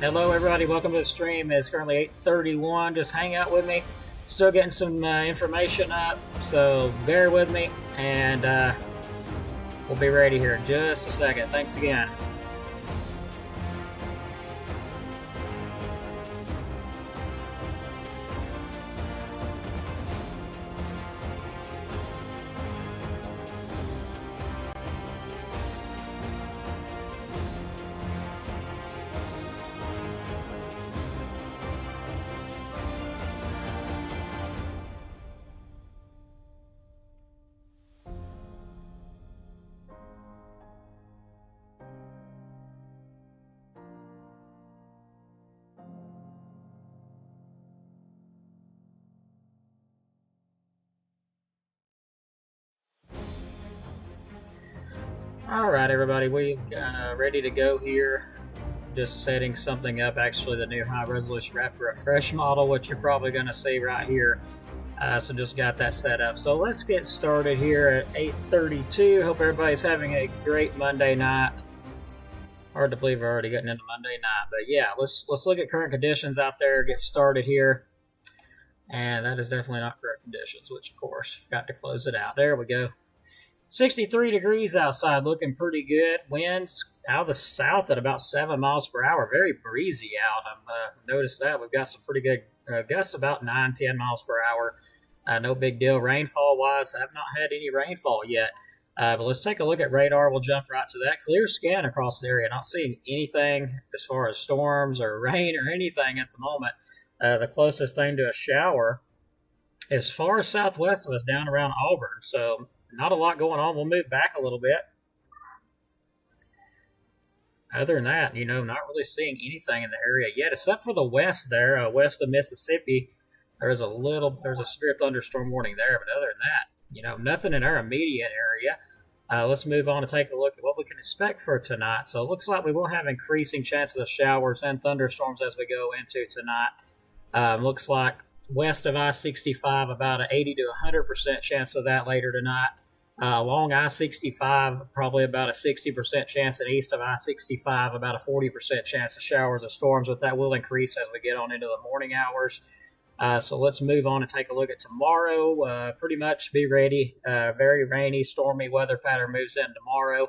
Hello everybody, welcome to the stream. It's currently 8:31. Just hang out with me. Still getting some information up, so bear with me, and we'll be ready here in just a second. Thanks again. All right, everybody, we've ready to go here. Just setting something up, actually the new high-resolution rapid refresh model, which you're probably going to see right here. So just got that set up. So let's get started here at 8:32. Hope everybody's having a great Monday night. Hard to believe we're already getting into Monday night, but yeah, let's look at current conditions out there. Get started here, and that is definitely not current conditions, which of course forgot to close it out. There we go. 63 degrees outside, looking pretty good. Winds out of the south at about 7 miles per hour. Very breezy out. I've noticed that. We've got some pretty good gusts, about 9-10 miles per hour. No big deal. Rainfall-wise, I have not had any rainfall yet. But let's take a look at radar. We'll jump right to that. Clear scan across the area. Not seeing anything as far as storms or rain or anything at the moment. The closest thing to a shower is far southwest of us, down around Auburn. So not a lot going on. We'll move back a little bit. Other than that, not really seeing anything in the area yet, except for the west there, west of Mississippi. There's a severe thunderstorm warning there, but other than that, nothing in our immediate area. Let's move on and take a look at what we can expect for tonight. So it looks like we will have increasing chances of showers and thunderstorms as we go into tonight. Looks like west of I-65, about an 80 to 100% chance of that later tonight. Along I-65, probably about a 60% chance, and east of I-65, about a 40% chance of showers and storms, but that will increase as we get on into the morning hours. So let's move on and take a look at tomorrow. Pretty much be ready. Very rainy, stormy weather pattern moves in tomorrow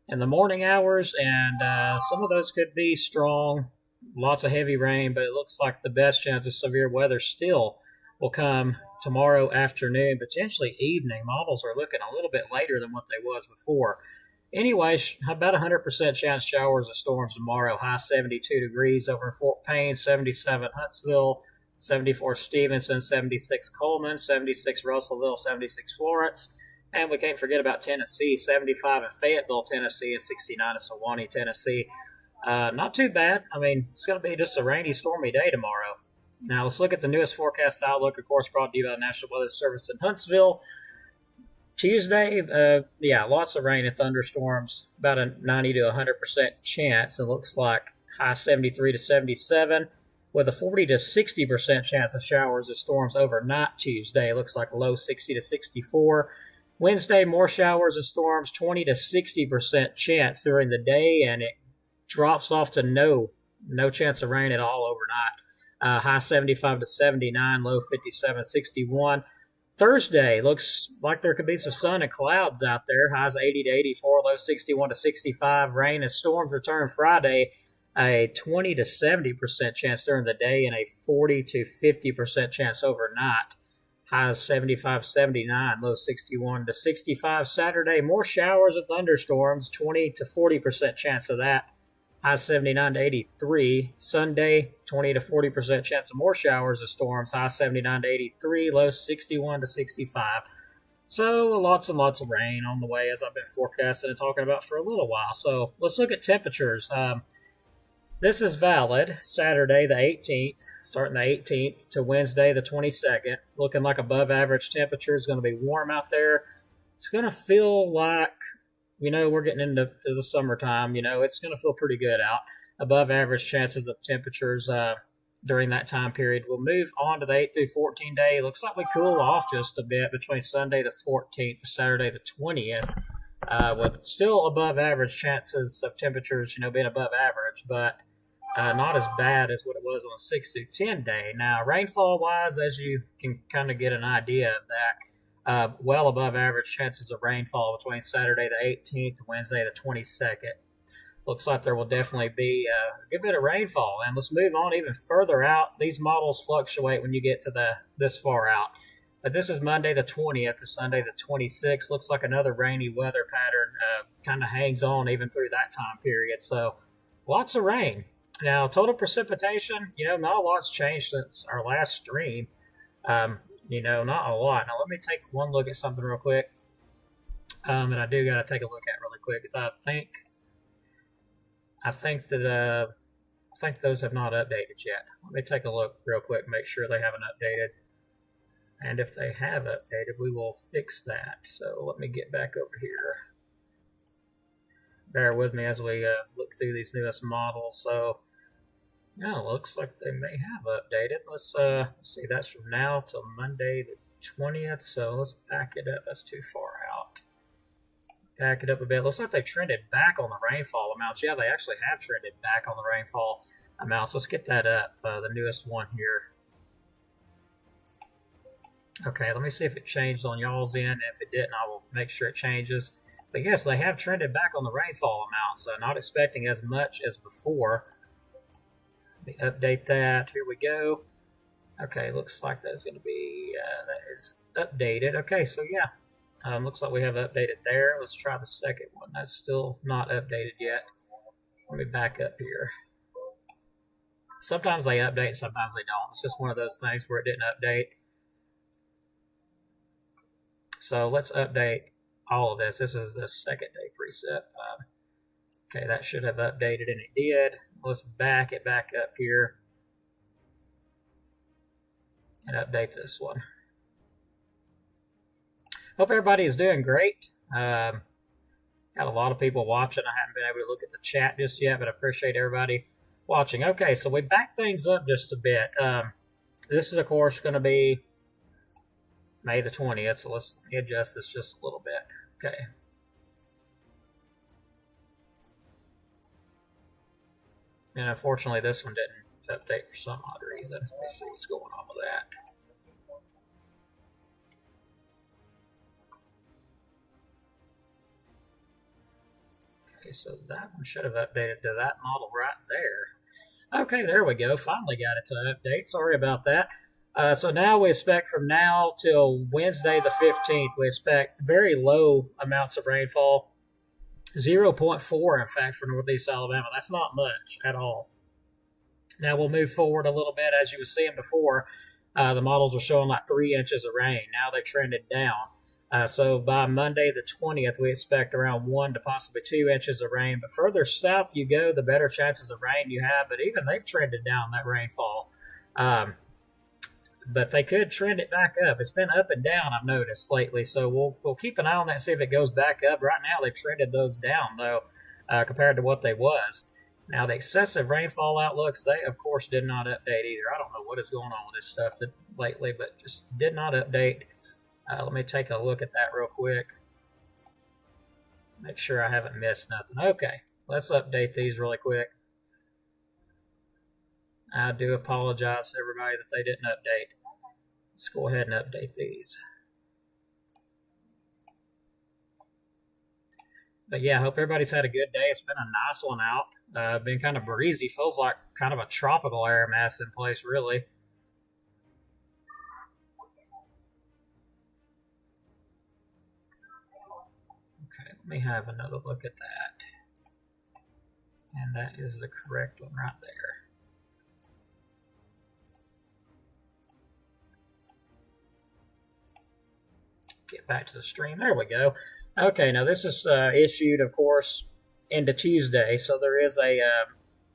in the morning hours, and some of those could be strong. Lots of heavy rain, but it looks like the best chance of severe weather still will come tomorrow afternoon, potentially evening. Models are looking a little bit later than what they was before. Anyways, about 100% chance showers and storms tomorrow. High 72 degrees over in Fort Payne, 77 Huntsville, 74 Stevenson, 76 Coleman, 76 Russellville, 76 Florence. And we can't forget about Tennessee, 75 in Fayetteville, Tennessee, and 69 in Sewanee, Tennessee. Not too bad. It's going to be just a rainy, stormy day tomorrow. Now, let's look at the newest forecast outlook, of course, brought to you by the National Weather Service in Huntsville. Tuesday, lots of rain and thunderstorms, about a 90 to 100% chance. It looks like high 73 to 77, with a 40 to 60% chance of showers and storms overnight Tuesday. It looks like a low 60 to 64. Wednesday, more showers and storms, 20 to 60% chance during the day, and it drops off to no chance of rain at all overnight. High 75 to 79, low 57, 61. Thursday looks like there could be some sun and clouds out there. Highs 80 to 84, low 61 to 65. Rain and storms return Friday. A 20 to 70% chance during the day and a 40 to 50% chance overnight. Highs 75, 79, low 61 to 65. Saturday, more showers and thunderstorms, 20 to 40% chance of that. High 79 to 83. Sunday, 20 to 40% chance of more showers and storms. High 79 to 83. Low 61 to 65. So lots and lots of rain on the way, as I've been forecasting and talking about for a little while. So let's look at temperatures. This is valid Saturday the 18th, starting the 18th to Wednesday the 22nd. Looking like above average temperature. Is going to be warm out there. It's going to feel like, we're getting into the summertime. It's going to feel pretty good out. Above average chances of temperatures during that time period. We'll move on to the 8 through 14 day. Looks like we cool off just a bit between Sunday the 14th to Saturday the 20th. With still above average chances of temperatures, being above average. But not as bad as what it was on a 6 through 10 day. Now, rainfall wise, as you can kind of get an idea of that, well above average chances of rainfall between Saturday the 18th to Wednesday the 22nd. Looks like there will definitely be a good bit of rainfall. And let's move on even further out. These models fluctuate when you get to this far out. But this is Monday the 20th to Sunday the 26th. Looks like another rainy weather pattern kind of hangs on even through that time period. So lots of rain. Now, total precipitation, not a lot's changed since our last stream. Not a lot. Now, let me take one look at something real quick. And I do got to take a look at really quick because I think those have not updated yet. Let me take a look real quick, make sure they haven't updated. And if they have updated, we will fix that. So let me get back over here. Bear with me as we look through these newest models. So, yeah, looks like they may have updated. Let's see, that's from now till Monday the 20th. So let's back it up. That's too far out. Back it up a bit. Looks like they trended back on the rainfall amounts. Yeah, they actually have trended back on the rainfall amounts. Let's get that up, the newest one here. Okay, let me see if it changed on y'all's end. If it didn't, I will make sure it changes. But yes, they have trended back on the rainfall amounts. Not expecting as much as before. Let me update that. Here we go. Okay, looks like that's going to be, that is updated. Okay, so yeah. Looks like we have updated there. Let's try the second one. That's still not updated yet. Let me back up here. Sometimes they update, sometimes they don't. It's just one of those things where it didn't update. So let's update all of this. This is the second day preset. Okay, that should have updated, and it did. Let's back it back up here and update this one. Hope everybody is doing great. Got a lot of people watching. I haven't been able to look at the chat just yet, but I appreciate everybody watching. Okay, so we back things up just a bit. This is, of course, going to be May the 20th, so let's adjust this just a little bit. Okay. And unfortunately, this one didn't update for some odd reason. Let me see what's going on with that. Okay, so that one should have updated to that model right there. Okay, there we go. Finally got it to update. Sorry about that. So now we expect from now till Wednesday the 15th, we expect very low amounts of rainfall. 0.4, in fact, for Northeast Alabama. That's not much at all. Now we'll move forward a little bit. As you were seeing before, the models were showing like 3 inches of rain. Now they trended down. So by Monday the 20th, we expect around 1 to possibly 2 inches of rain. But further south you go, the better chances of rain you have. But even they've trended down that rainfall. But they could trend it back up. It's been up and down, I've noticed lately. So we'll keep an eye on that and see if it goes back up. Right now, they've trended those down, though, compared to what they was. Now, the excessive rainfall outlooks, they, of course, did not update either. I don't know what is going on with this stuff lately, but just did not update. Let me take a look at that real quick. Make sure I haven't missed nothing. Okay, let's update these really quick. I do apologize to everybody that they didn't update. Let's go ahead and update these. But yeah, I hope everybody's had a good day. It's been a nice one out. Been kind of breezy. Feels like kind of a tropical air mass in place, really. Okay, let me have another look at that. And that is the correct one right there. Get back to the stream. There we go. Okay, now this is issued, of course, into Tuesday, so there is a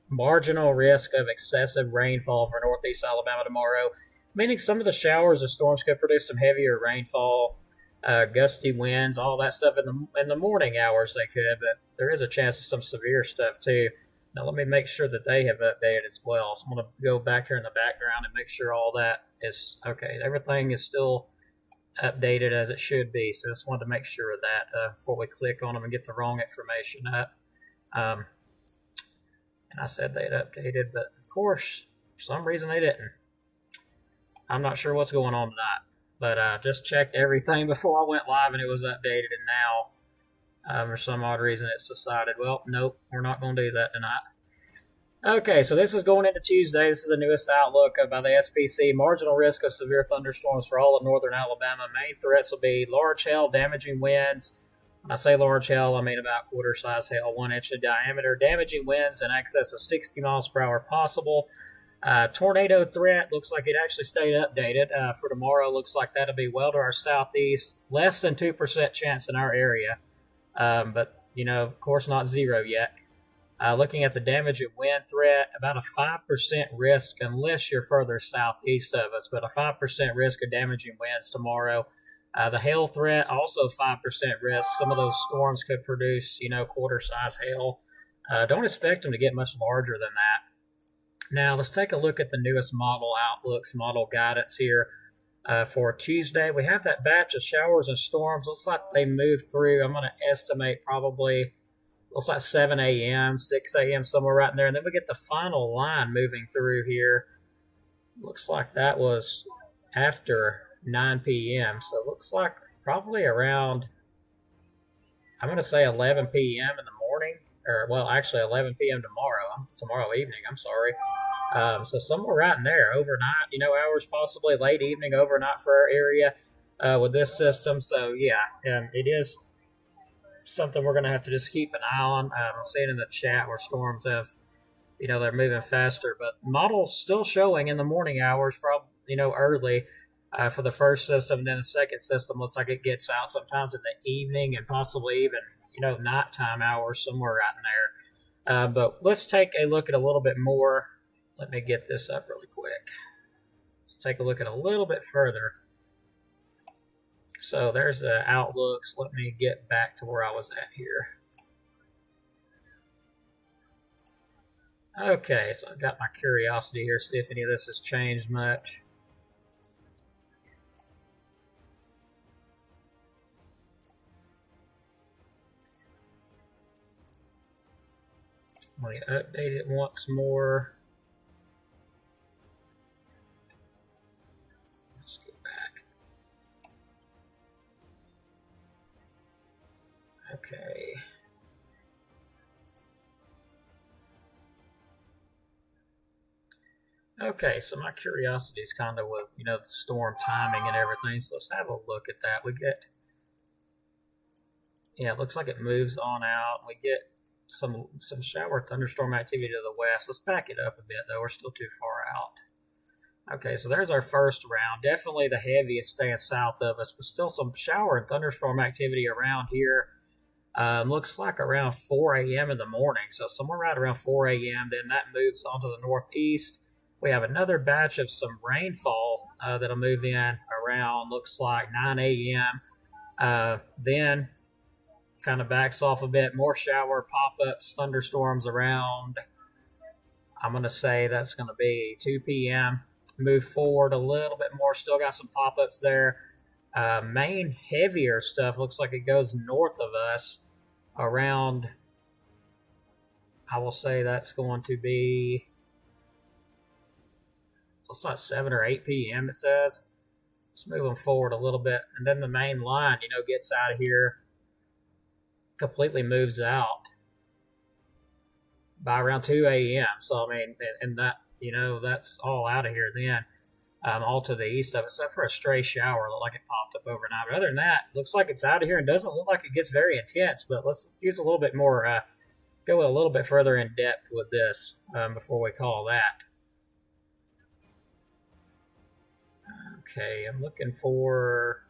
marginal risk of excessive rainfall for Northeast Alabama tomorrow, meaning some of the showers or storms could produce some heavier rainfall, gusty winds, all that stuff in the morning hours they could, but there is a chance of some severe stuff too. Now let me make sure that they have updated as well. So I'm going to go back here in the background and make sure all that is okay. Everything is still updated as it should be, so just wanted to make sure of that before we click on them and get the wrong information up. And I said they'd updated, but of course, for some reason they didn't. I'm not sure what's going on tonight, but I just checked everything before I went live and it was updated, and now for some odd reason it's decided, well, nope, we're not going to do that tonight. Okay, so this is going into Tuesday. This is the newest outlook by the SPC. Marginal risk of severe thunderstorms for all of northern Alabama. Main threats will be large hail, damaging winds. When I say large hail, I mean about quarter-size hail, 1 inch in diameter. Damaging winds in excess of 60 miles per hour possible. Tornado threat looks like it actually stayed updated. For tomorrow, looks like that'll be well to our southeast. Less than 2% chance in our area. But, you know, of course, not zero yet. Looking at the damaging wind threat, about a 5% risk unless you're further southeast of us, but a 5% risk of damaging winds tomorrow. The hail threat, also 5% risk. Some of those storms could produce, you know, quarter-size hail. Don't expect them to get much larger than that. Now, let's take a look at the newest model outlooks, model guidance here for Tuesday. We have that batch of showers and storms. Looks like they moved through. I'm going to estimate probably, looks like 7 a.m., 6 a.m., somewhere right in there. And then we get the final line moving through here. Looks like that was after 9 p.m. So it looks like probably around, I'm going to say 11 p.m. in the morning. Or, well, actually 11 p.m. tomorrow evening, I'm sorry. So somewhere right in there, overnight, you know, hours possibly, late evening, overnight for our area with this system. So, yeah, it is something we're going to have to just keep an eye on. I'm seeing in the chat where storms have, you know, they're moving faster. But models still showing in the morning hours, probably, you know, early for the first system. And then the second system looks like it gets out sometimes in the evening and possibly even, you know, nighttime hours, somewhere right in there. But let's take a look at a little bit more. Let me get this up really quick. Let's take a look at a little bit further. So there's the outlooks. Let me get back to where I was at here. Okay, so I've got my curiosity here, see if any of this has changed much. Let me update it once more. Let's go back. Okay. Okay, so my curiosity is kind of with, you know, the storm timing and everything. So let's have a look at that. We get, yeah, it looks like it moves on out. We get some shower thunderstorm activity to the west. Let's back it up a bit, though. We're still too far out. Okay, so there's our first round. Definitely the heaviest staying south of us, but still some shower and thunderstorm activity around here. Looks like around 4 a.m. in the morning, so somewhere right around 4 a.m. Then that moves on to the northeast. We have another batch of some rainfall that'll move in around, looks like 9 a.m. Then kind of backs off a bit. More shower pop-ups, thunderstorms around, I'm going to say that's going to be 2 p.m. Move forward a little bit more. Still got some pop-ups there. Main heavier stuff looks like it goes north of us around, I will say that's going to be, looks like 7 or 8 p.m. it says. Let's move them forward a little bit. And then the main line, you know, gets out of here, completely moves out by around 2 a.m. So, I mean, and that, you know, that's all out of here then. All to the east of it, except for a stray shower. Looked like it popped up overnight. But other than that, looks like it's out of here and doesn't look like it gets very intense. But let's use a little bit more, go a little bit further in depth with this before we call that. Okay, I'm looking for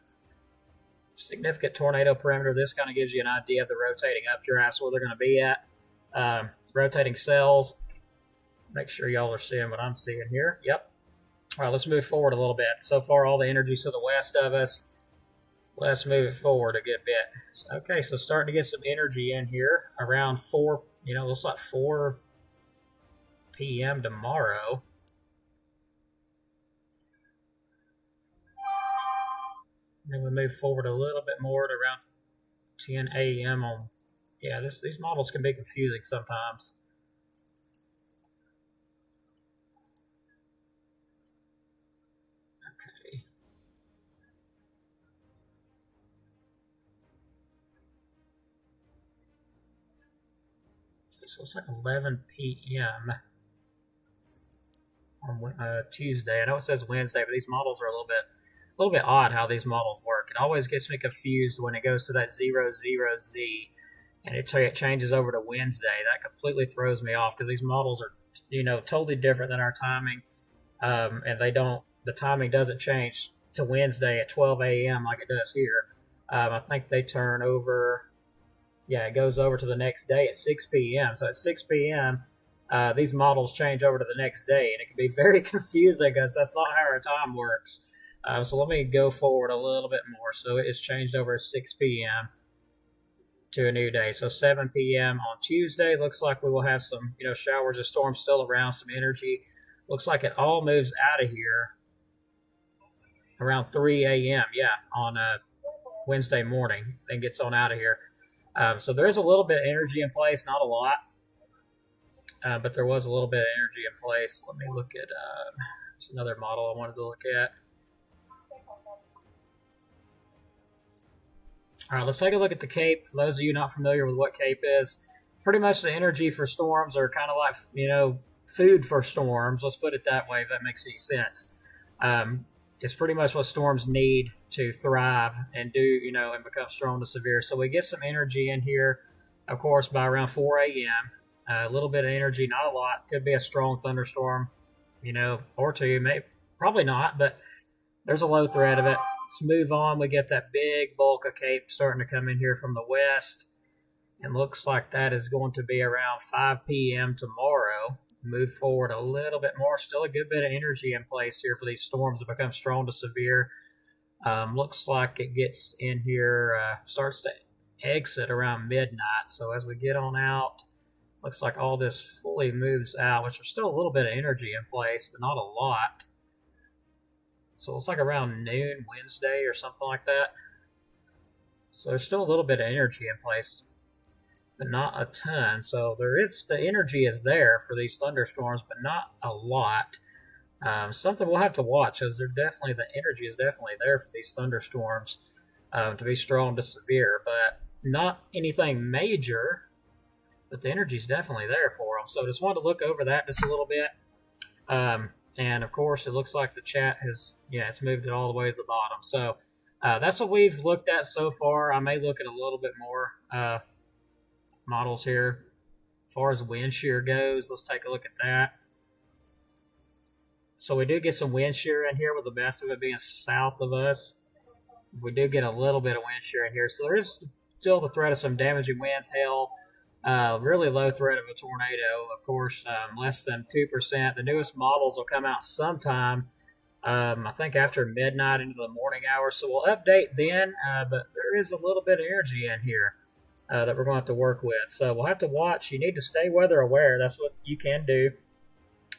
significant tornado perimeter. This kind of gives you an idea of the rotating updrafts, where they're going to be at. Rotating cells. Make sure y'all are seeing what I'm seeing here. Yep. All right, let's move forward a little bit. So far, all the energy's to the west of us. Let's move it forward a good bit. Okay, so starting to get some energy in here around 4, you know, looks like 4 p.m. tomorrow. Then we move forward a little bit more to around 10 a.m. on, yeah, these models can be confusing sometimes. So it's like 11 p.m. on Tuesday. I know it says Wednesday, but these models are a little bit odd how these models work. It always gets me confused when it goes to that 00Z and it changes over to Wednesday. That completely throws me off because these models are, totally different than our timing, and the timing doesn't change to Wednesday at 12 a.m. like it does here. I think they turn over. Yeah, it goes over to the next day at 6 p.m. So at 6 p.m., these models change over to the next day, and it can be very confusing because that's not how our time works. So let me go forward a little bit more. So it's changed over to 6 p.m. to a new day. So 7 p.m. on Tuesday. Looks like we will have some, showers or storms still around, some energy. Looks like it all moves out of here around 3 a.m. Yeah, on Wednesday morning, then gets on out of here. So there is a little bit of energy in place, not a lot, but there was a little bit of energy in place. Let me look at there's another model I wanted to look at. All right, let's take a look at the CAPE. For those of you not familiar with what CAPE is, pretty much the energy for storms are kind of like, food for storms. Let's put it that way, if that makes any sense. It's pretty much what storms need to thrive and do, and become strong to severe. So we get some energy in here, of course, by around 4 a.m. A little bit of energy, not a lot. Could be a strong thunderstorm, or two. Maybe, probably not, but there's a low threat of it. Let's move on. We get that big bulk of CAPE starting to come in here from the west. And looks like that is going to be around 5 p.m. tomorrow. Move forward a little bit more. Still a good bit of energy in place here for these storms to become strong to severe. Looks like it gets in here, starts to exit around midnight. So as we get on out, looks like all this fully moves out, which there's still a little bit of energy in place, but not a lot. So it's like around noon Wednesday or something like that. So there's still a little bit of energy in place, but not a ton. So the energy is there for these thunderstorms, but not a lot. Something we'll have to watch, because the energy is definitely there for these thunderstorms to be strong to severe, but not anything major. But the energy is definitely there for them. So just wanted to look over that just a little bit. And of course, it looks like the chat it's moved it all the way to the bottom. So that's what we've looked at so far. I may look at a little bit more models here. As far as wind shear goes, let's take a look at that. So we do get some wind shear in here, with the best of it being south of us. We do get a little bit of wind shear in here. So there is still the threat of some damaging winds, hail, really low threat of a tornado. Of course, less than 2%. The newest models will come out sometime, I think after midnight into the morning hours. So we'll update then, but there is a little bit of energy in here that we're going to have to work with. So we'll have to watch. You need to stay weather aware. That's what you can do.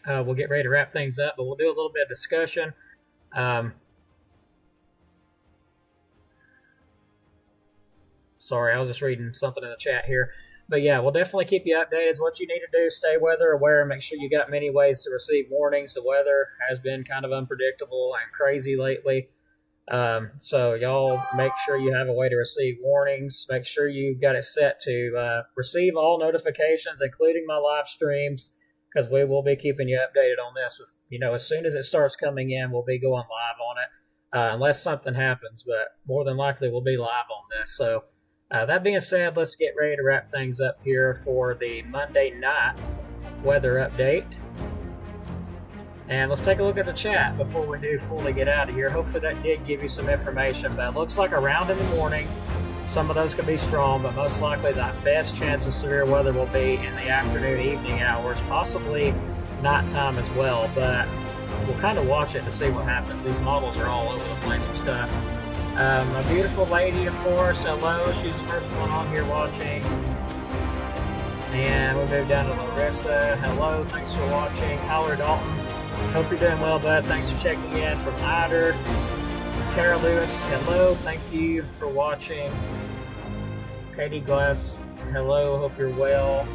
We'll get ready to wrap things up, but we'll do a little bit of discussion. Sorry, I was just reading something in the chat here. But yeah, we'll definitely keep you updated. It's what you need to do. Stay weather aware. Make sure you got many ways to receive warnings. The weather has been kind of unpredictable and crazy lately. So y'all make sure you have a way to receive warnings. Make sure you got it set to receive all notifications, including my live streams, because we will be keeping you updated on this. As soon as it starts coming in, we'll be going live on it, unless something happens. But more than likely, we'll be live on this. So that being said, let's get ready to wrap things up here for the Monday night weather update. And let's take a look at the chat before we do fully get out of here. Hopefully that did give you some information. But it looks like around in the morning, some of those can be strong, but most likely the best chance of severe weather will be in the afternoon, evening hours, possibly nighttime as well. But we'll kind of watch it to see what happens. These models are all over the place and stuff. A beautiful lady, of course. Hello. She's the first one on here watching. And we'll move down to Larissa. Hello. Thanks for watching. Tyler Dalton. Hope you're doing well, bud. Thanks for checking in. From Ider. Kara Lewis. Hello. Thank you for watching. Katie Glass. Hello. Hope you're well.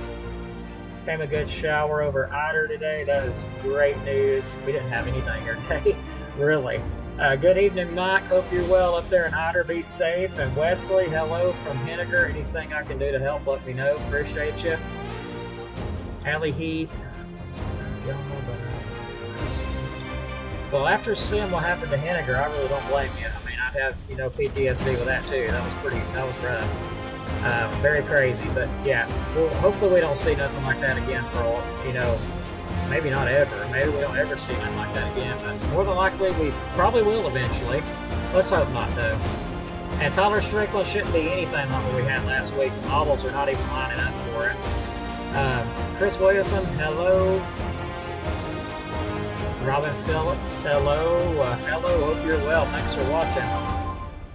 Came a good shower over Ider today. That is great news. We didn't have anything here today. Really. Good evening, Mike. Hope you're well up there in Ider. Be safe. And Wesley, hello from Henniger. Anything I can do to help, let me know. Appreciate you. Allie Heath. Well, after seeing what happened to Henniger, I really don't blame you. I mean, I'd have, PTSD with that too. That was rough. Very crazy, but yeah, well, hopefully we don't see nothing like that again for, maybe not ever. Maybe we don't ever see nothing like that again, but more than likely we probably will eventually. Let's hope not, though. And Tyler Strickland shouldn't be anything like what we had last week. The models are not even lining up for it. Chris Williamson, hello. Robin Phillips, hello. Hello, hope you're well. Thanks for watching.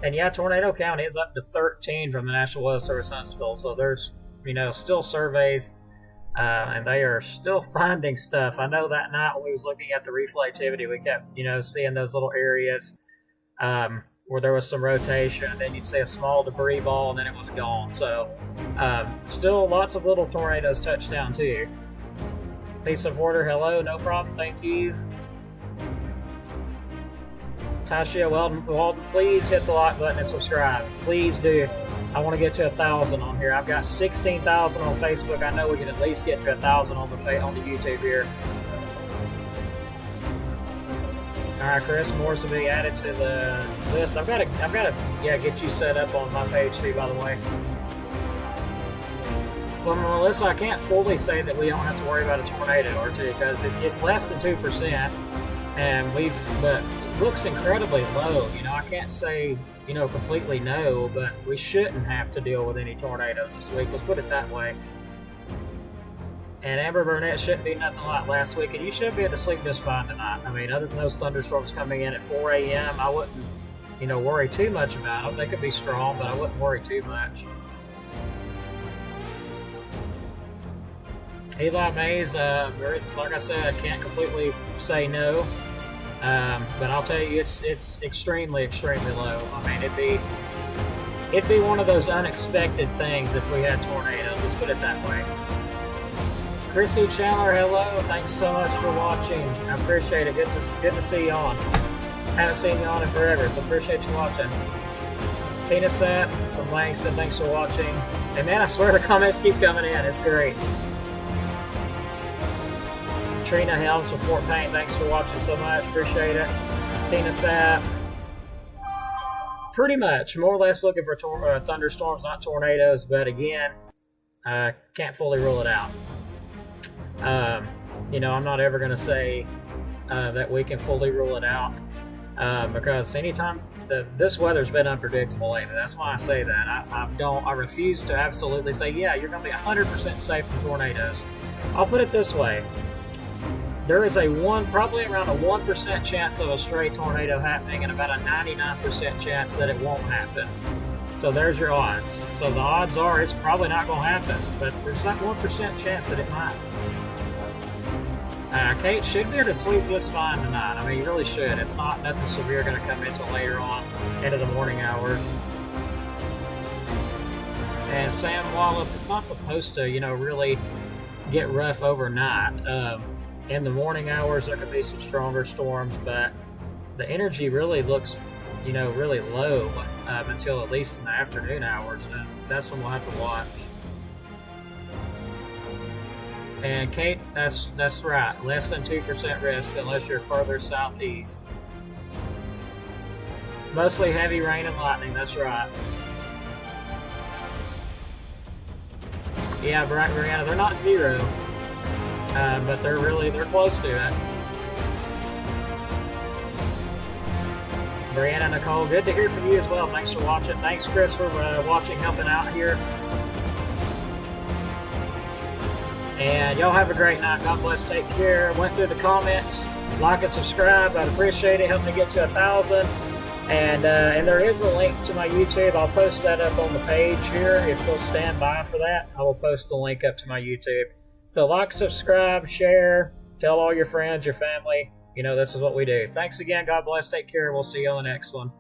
And yeah, tornado count is up to 13 from the National Weather Service Huntsville. So there's, still surveys, and they are still finding stuff. I know that night when we was looking at the reflectivity, we kept, seeing those little areas where there was some rotation, and then you'd see a small debris ball, and then it was gone. So still lots of little tornadoes touched down too. Peace of order, hello, no problem, thank you. Tasha Weldon, please hit the like button and subscribe. Please do. I want to get to 1,000 on here. I've got 16,000 on Facebook. I know we can at least get to 1,000 on the YouTube here. All right, Chris, more to be added to the list. I've got to get you set up on my page too, by the way. Well, Melissa, I can't fully say that we don't have to worry about a tornado or two because it's less than 2%, and but it looks incredibly low. I can't say completely no, but we shouldn't have to deal with any tornadoes this week. Let's put it that way. And Amber Burnett shouldn't be nothing like last week, and you should be able to sleep just fine tonight. I mean, other than those thunderstorms coming in at 4 a.m., I wouldn't, worry too much about them. They could be strong, but I wouldn't worry too much. Eli Mays, like I said, I can't completely say no, but I'll tell you, it's extremely, extremely low. I mean, it'd be one of those unexpected things if we had tornadoes. Let's put it that way. Christy Chandler, hello. Thanks so much for watching. I appreciate it. Good to see you on. Haven't seen you on in forever, so appreciate you watching. Tina Sapp from Langston, thanks for watching. And man, I swear the comments keep coming in. It's great. Trina Helms from Fort Payne, thanks for watching so much. Appreciate it. Tina Sapp. Pretty much, more or less looking for thunderstorms, not tornadoes, but again, can't fully rule it out. I'm not ever going to say that we can fully rule it out because anytime this weather's been unpredictable lately. That's why I say that. I refuse to absolutely say, yeah, you're going to be 100% safe from tornadoes. I'll put it this way. There is probably around a 1% chance of a stray tornado happening and about a 99% chance that it won't happen. So there's your odds. So the odds are it's probably not going to happen, but there's that 1% chance that it might. Kate should be able to sleep just fine tonight. I mean, you really should. It's not nothing severe going to come until later on into the morning hours. And Sam Wallace, it's not supposed to, really get rough overnight. In the morning hours, there could be some stronger storms, but the energy really looks, really low until at least in the afternoon hours. And that's when we'll have to watch. And Kate, that's right. Less than 2% risk unless you're further southeast. Mostly heavy rain and lightning, that's right. Yeah, Brianna, they're not zero. But they're close to it. Brianna, Nicole, good to hear from you as well. Thanks for watching. Thanks, Chris, for watching, helping out here. And y'all have a great night. God bless. Take care. Went through the comments. Like and subscribe. I'd appreciate it. Help me get to 1,000. And there is a link to my YouTube. I'll post that up on the page here. If you'll stand by for that, I will post the link up to my YouTube. So like, subscribe, share, tell all your friends, your family. This is what we do. Thanks again. God bless. Take care. We'll see you on the next one.